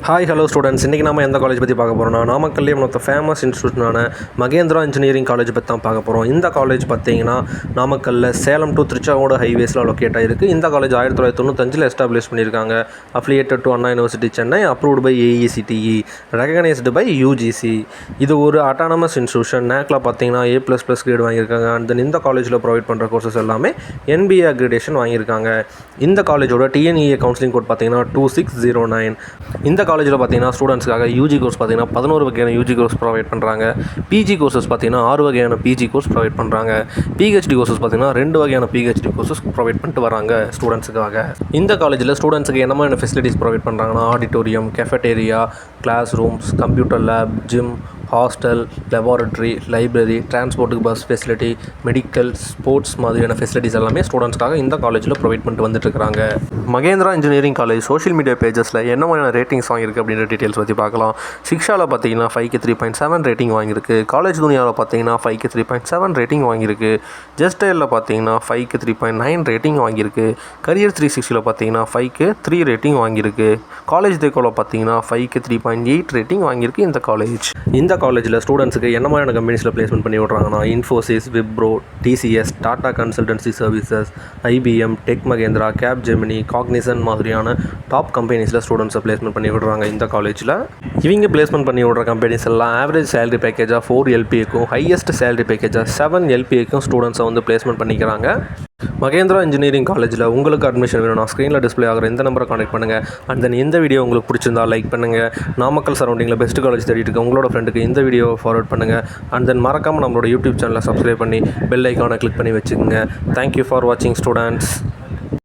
Hi hello students, இன்றைக்கி நம்ம எந்த காலேஜ் பற்றி பார்க்க போகிறோம்னா நாமக்கல்லே ஒன் ஆஃப் த ஃபேமஸ் இன்ஸ்டியூஷனான மகேந்திரா இன்ஜினியரிங் காலேஜ் பற்றி தான் பார்க்க போகிறோம். இந்த காலேஜ் பார்த்தீங்கன்னா நாமக்கல்ல சேலம் டு திருச்சாங்கோடு ஹைவேஸில் லொக்கேட் ஆகிருக்கு. இந்த காலேஜ் 1995 எஸ்டாப்ளிஷ் பண்ணியிருக்காங்க. Affiliated to Anna university Chennai, approved by AECTE, recognised by UGC. இது ஒரு அட்டானமஸ் இன்ஸ்டியூஷன். நேக்கில் பார்த்தீங்கன்னா A++ கிரேட் வாங்கியிருக்காங்க. அண்ட் தென் இந்த காலேஜில் ப்ரொவைட் பண்ணுற கோர்சஸ் எல்லாமே NBA அக்ரிடேஷன் வாங்கியிருக்காங்க. இந்த காலேஜோட TNEA கவுன்சிலிங் கோட் பார்த்தீங்கன்னா 2609. இந்த காலேஜில் பார்த்தீங்கன்னா ஸ்டூடெண்ட்ஸ்க்காக யூஜி கோர்ஸ் பார்த்தீங்கன்னா 11 வகையான யூஜி கோர்ஸ் ப்ரொவைட் பண்ணுறாங்க. பிஜி கோர்சஸ் பார்த்தீங்கன்னா 6 வகையான பிஜி கோர்ஸ் ப்ரொவைட் பண்ணுறாங்க. பிஹெச்டி கோர்சஸ் பார்த்தீங்கன்னா 2 வகையான பிஹெச்டி கோர்சஸ் ப்ரொவைட் பண்ணிட்டு வராங்க ஸ்டூடெண்ட்ஸுக்காக. இந்த காலேஜில் ஸ்டூடெண்ட்ஸுக்கு என்ன மாதிரியான ஃபெசிலிட்டிஸ் ப்ரொவைட் பண்ணுறாங்கன்னா auditorium, cafeteria, class rooms, computer lab, gym, hostel, laboratory, library, டிரான்ஸ்போர்ட்டுக்கு பஸ் ஃபெசிலிட்டி, மெடிக்கல், ஸ்போர்ட்ஸ் மாதிரியான ஃபெசிலிட்டிஸ் எல்லாமே ஸ்டூடெண்ட்ஸ்க்காக இந்த காலேஜில் ப்ரொவைட் பண்ணிட்டு வந்துட்டுருக்காங்க. Mahendra engineering college social media பேஜஸில் என்ன மாதிரியான ரேட்டிங்ஸ் வாங்கியிருக்கு அப்படின்ற டீட்டெயில்ஸ் பற்றி பார்க்கலாம். சிக்ஷாவில் பார்த்தீங்கன்னா 5க்கு 3.7 ரேட்டிங் வாங்கியிருக்கு. காலேஜ் துனியாவில் பார்த்தீங்கன்னா 5க்கு 3.7 ரேட்டிங் வாங்கியிருக்கு. ஜஸ்டைலில் பார்த்தீங்கன்னா 5க்கு 3.9 ரேட்டிங் வாங்கியிருக்கு. கரியர் 360ல் பார்த்தீங்கன்னா 5க்கு 3 ரேட்டிங் வாங்கியிருக்கு. காலேஜ் தேக்கோவில் பார்த்தீங்கன்னா 5க்கு 3.8 ரேட்டிங் வாங்கியிருக்கு இந்த காலேஜ். இந்த காலேஜில் ஸ்டூடெண்ட்ஸுக்கு என்ன மாதிரியான கம்பெனிஸில் பிளேஸ்மெண்ட் பண்ணி விட்றாங்கன்னா Infosys, Wipro, TCS, Tata consultancy services, IBM, tech Mahindra, Capgemini, Cognizant மாதிரியான டாப் கம்பெனிஸில் ஸ்டூடெண்ட்ஸை பிளேஸ்மெண்ட் பண்ணி விடுறாங்க இந்த காலேஜில். இவங்க பிளேஸ்மெண்ட் பண்ணி விடுற கம்பெனிஸ் எல்லாம் ஆவரேஜ் சேலரி பேக்கேஜாக 4 LPAக்கும் ஹையஸ்ட் சேலரி பேக்கேஜாக 7 LPAக்கும் ஸ்டூடெண்ட்ஸை வந்து பிளேஸ்மெண்ட் பண்ணிக்கிறாங்க. மகேந்திரா இன்ஜினியரிங் காலேஜில் உங்களுக்கு அட்மிஷன் வேணும்னா ஸ்க்ரீனில் டிஸ்பிளே ஆகிற இந்த நம்பரை கான்டெக்ட் பண்ணுங்கள். அண்ட் தென் இந்த வீடியோ உங்களுக்கு பிடிச்சிருந்தா லைக் பண்ணுங்கள். நாமக்கல் சரௌண்டிங்கில் பெஸ்ட் காலேஜ் தேடிட்டு இருக்க உங்களோட ஃப்ரெண்டுக்கு இந்த வீடியோவை ஃபார்வர்ட் பண்ணுங்கள். அண்ட் தென் மறக்காமல் நம்மளோட யூடியூப் சேனலை சப்ஸ்கிரைப் பண்ணி பெல் ஐக்கானை கிளிக் பண்ணி வச்சுக்கோங்க. தேங்க்யூ ஃபார் வாட்சிங் ஸ்டூடெண்ட்ஸ்.